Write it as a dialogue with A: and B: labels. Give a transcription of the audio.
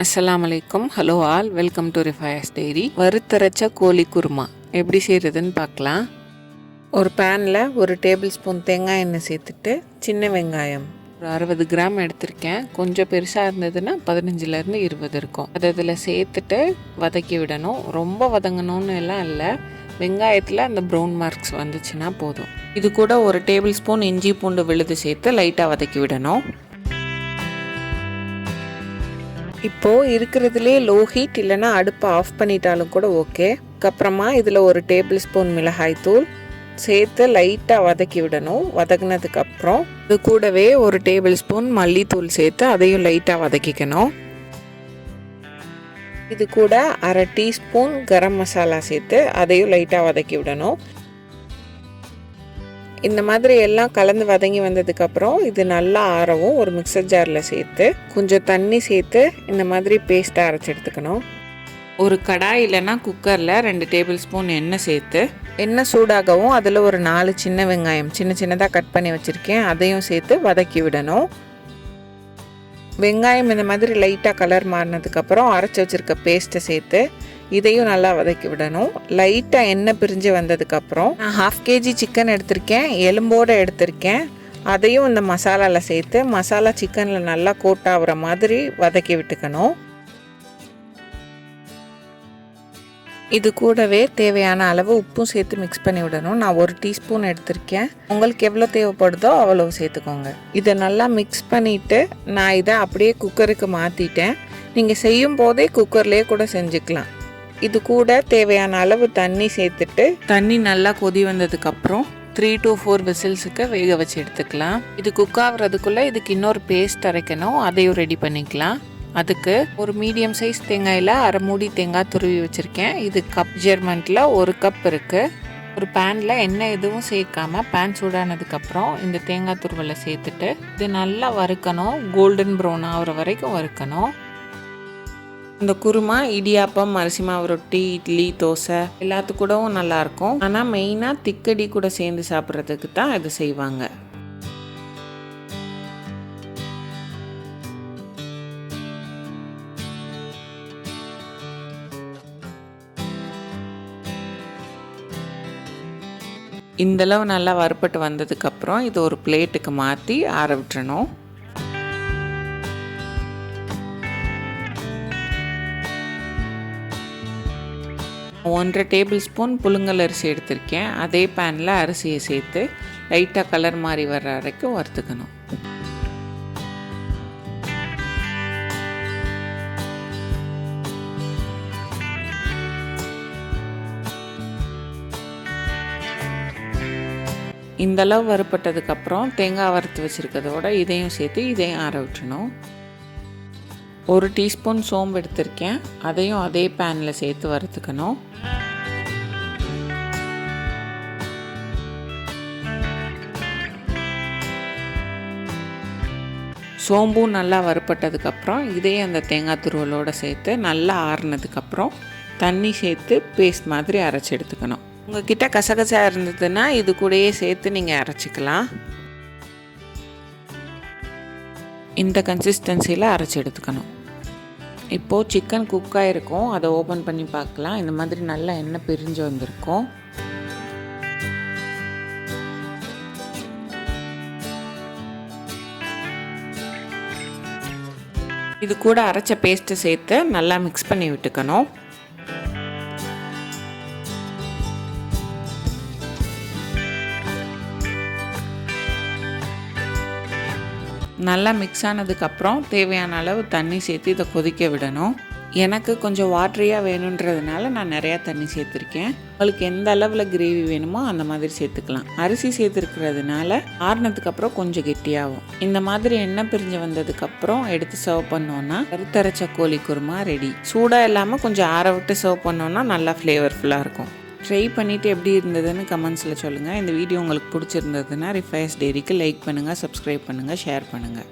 A: அஸ்ஸலாமு அலைக்கும். Hello all, welcome to Rifayas diary. வறுத்தரைச்ச கோழி குருமா எப்படி செய்கிறதுன்னு பார்க்கலாம். ஒரு பேனில் ஒரு டேபிள் ஸ்பூன் தேங்காய் எண்ணெய் சேர்த்துட்டு சின்ன வெங்காயம் ஒரு 60 கிராம் எடுத்திருக்கேன். கொஞ்சம் பெருசாக இருந்ததுன்னா 15லேருந்து 20 இருக்கும். அதை இதில் சேர்த்துட்டு வதக்கி விடணும். ரொம்ப வதங்கணும்னு எல்லாம் இல்லை, வெங்காயத்தில் அந்த ப்ரௌன் மார்க்ஸ் வந்துச்சுன்னா போதும். இது கூட ஒரு டேபிள் ஸ்பூன் இஞ்சி பூண்டு விழுது சேர்த்து லைட்டாக வதக்கி விடணும். இப்போது இருக்கிறதுலே லோ ஹீட் இல்லைனா அடுப்பை ஆஃப் பண்ணிட்டாலும் கூட ஓகே. அதுக்கப்புறமா இதில் ஒரு டேபிள் ஸ்பூன் மிளகாய் தூள் சேர்த்து லைட்டாக வதக்கி விடணும். வதங்கினதுக்கப்புறம் இது கூடவே ஒரு டேபிள் ஸ்பூன் மல்லித்தூள் சேர்த்து அதையும் லைட்டாக வதக்கிக்கணும். இது கூட அரை டீஸ்பூன் கரம் மசாலா சேர்த்து அதையும் லைட்டாக வதக்கி விடணும். இந்த மாதிரி எல்லாம் கலந்து வதங்கி வந்ததுக்கப்புறம் இது நல்லா ஆறவும் ஒரு மிக்சர் ஜாரில் சேர்த்து கொஞ்சம் தண்ணி சேர்த்து இந்த மாதிரி பேஸ்ட்டாக அரைச்சி எடுத்துக்கணும். ஒரு கடாய் இல்லைன்னா குக்கரில் 2 டேபிள் ஸ்பூன் எண்ணெய் சேர்த்து எண்ணெய் சூடாகவும் அதில் ஒரு 4 சின்ன வெங்காயம் சின்னதாக கட் பண்ணி வச்சுருக்கேன், அதையும் சேர்த்து வதக்கி விடணும். வெங்காயம் இந்த மாதிரி லைட்டாக கலர் மாறினதுக்கப்புறம் அரைச்சி வச்சுருக்க பேஸ்ட்டை சேர்த்து இதையும் நல்லா வதக்கி விடணும். லைட்டாக எண்ணெய் பிரிஞ்சு வந்ததுக்கப்புறம் நான் 1/2 kg சிக்கன் எடுத்திருக்கேன், எலும்போடு எடுத்திருக்கேன். அதையும் இந்த மசாலாவில் சேர்த்து மசாலா சிக்கனில் நல்லா கோட் ஆகிற மாதிரி வதக்கி விட்டுக்கணும். இது கூடவே தேவையான அளவு உப்பும் சேர்த்து மிக்ஸ் பண்ணி விடணும். நான் 1 டீஸ்பூன் எடுத்திருக்கேன், உங்களுக்கு எவ்வளோ தேவைப்படுதோ அவ்வளோ சேர்த்துக்கோங்க. இதை நல்லா மிக்ஸ் பண்ணிவிட்டு நான் இதை அப்படியே குக்கருக்கு மாற்றிட்டேன். நீங்கள் செய்யும் போதே குக்கர்லேயே கூட செஞ்சுக்கலாம். இது கூட தேவையான அளவு தண்ணி சேர்த்துட்டு தண்ணி நல்லா கொதி வந்ததுக்கப்புறம் 3 to 4 விசில்ஸுக்கு வேக வச்சு எடுத்துக்கலாம். இது குக் ஆகுறதுக்குள்ளே இதுக்கு இன்னொரு பேஸ்ட் அரைக்கணும், அதையும் ரெடி பண்ணிக்கலாம். அதுக்கு ஒரு மீடியம் சைஸ் தேங்காயில் அரை மூடி தேங்காய் துருவி வச்சுருக்கேன். இது கப் மெஷர்மெண்ட்டில் 1 கப் இருக்குது. ஒரு பேனில் எண்ணெய் எதுவும் சேர்க்காம பேன் சூடானதுக்கப்புறம் இந்த தேங்காய் துருவலை சேர்த்துட்டு இது நல்லா வறுக்கணும். கோல்டன் ப்ரௌன் ஆகிற வரைக்கும் வறுக்கணும். இந்த குருமா இடியாப்பம், அரிசி மாவு ரொட்டி, இட்லி, தோசை எல்லாத்துக்கூடவும் நல்லாயிருக்கும். ஆனால் மெயினாக திக்கடி கூட சேர்ந்து சாப்பிட்றதுக்கு தான் இது செய்வாங்க. இந்தளவு நல்லா வறுப்பட்டு வந்ததுக்கப்புறம் இது ஒரு பிளேட்டுக்கு மாற்றி ஆற விட்டுறணும். ஒன்றரை டேபிள் ஸ்பூன் புழுங்கல் அரிசி எடுத்திருக்கேன். அதே பேனில் அரிசியை சேர்த்து லைட்டாக கலர் மாறி வர்ற வரைக்கும் வறுத்துக்கணும். இந்தளவு வறுப்பட்டதுக்கப்புறம் தேங்காய் வறுத்து வச்சுருக்கிறதோட இதையும் சேர்த்து இதையும் ஆற விட்டுணும். 1 டீஸ்பூன் சோம்பு எடுத்திருக்கேன், அதையும் அதே பேனில் சேர்த்து வறுத்துக்கணும். சோம்பும் நல்லா வறுப்பட்டதுக்கப்புறம் இதையும் அந்த தேங்காய் துருவலோடு சேர்த்து நல்லா ஆறுனதுக்கப்புறம் தண்ணி சேர்த்து பேஸ்ட் மாதிரி அரைச்சி எடுத்துக்கணும். உங்கள்கிட்ட கசகசா இருந்ததுன்னா இது கூடயே சேர்த்து நீங்கள் அரைச்சிக்கலாம். இந்த கன்சிஸ்டன்சியில் அரைச்சி எடுத்துக்கணும். இப்போது சிக்கன் குக்காக இருக்கும், அதை ஓப்பன் பண்ணி பார்க்கலாம். இந்த மாதிரி நல்லா எண்ணெய் பிரிஞ்சு வந்திருக்கும். இது கூட அரைச்ச பேஸ்ட்டை சேர்த்து நல்லா மிக்ஸ் பண்ணி விட்டுக்கணும். நல்லா மிக்ஸ் ஆனதுக்கப்புறம் தேவையான அளவு தண்ணி சேர்த்து இதை கொதிக்க விடணும். எனக்கு கொஞ்சம் வாட்டரியாக வேணுன்றதுனால நான் நிறையா தண்ணி சேர்த்துருக்கேன். உங்களுக்கு எந்த அளவில் கிரேவி வேணுமோ அந்த மாதிரி சேர்த்துக்கலாம். அரிசி சேர்த்துருக்கிறதுனால ஆறுனதுக்கப்புறம் கொஞ்சம் கெட்டியாகும். இந்த மாதிரி எண்ணெய் பிரிஞ்சு வந்ததுக்கப்புறம் எடுத்து சர்வ் பண்ணோன்னா வறுத்தரைச்ச கோழி குருமா ரெடி. சூடாக இல்லாமல் கொஞ்சம் ஆற விட்டு சர்வ் பண்ணோன்னா நல்லா ஃப்ளேவர்ஃபுல்லாக இருக்கும். ட்ரை பண்ணிவிட்டு எப்படி இருந்ததுன்னு கமெண்ட்ஸில் சொல்லுங்கள். இந்த வீடியோ உங்களுக்கு பிடிச்சிருந்ததுன்னா ரிஃபாயஸ் டைரிக்கு லைக் பண்ணுங்கள், சப்ஸ்கிரைப் பண்ணுங்கள், ஷேர் பண்ணுங்கள்.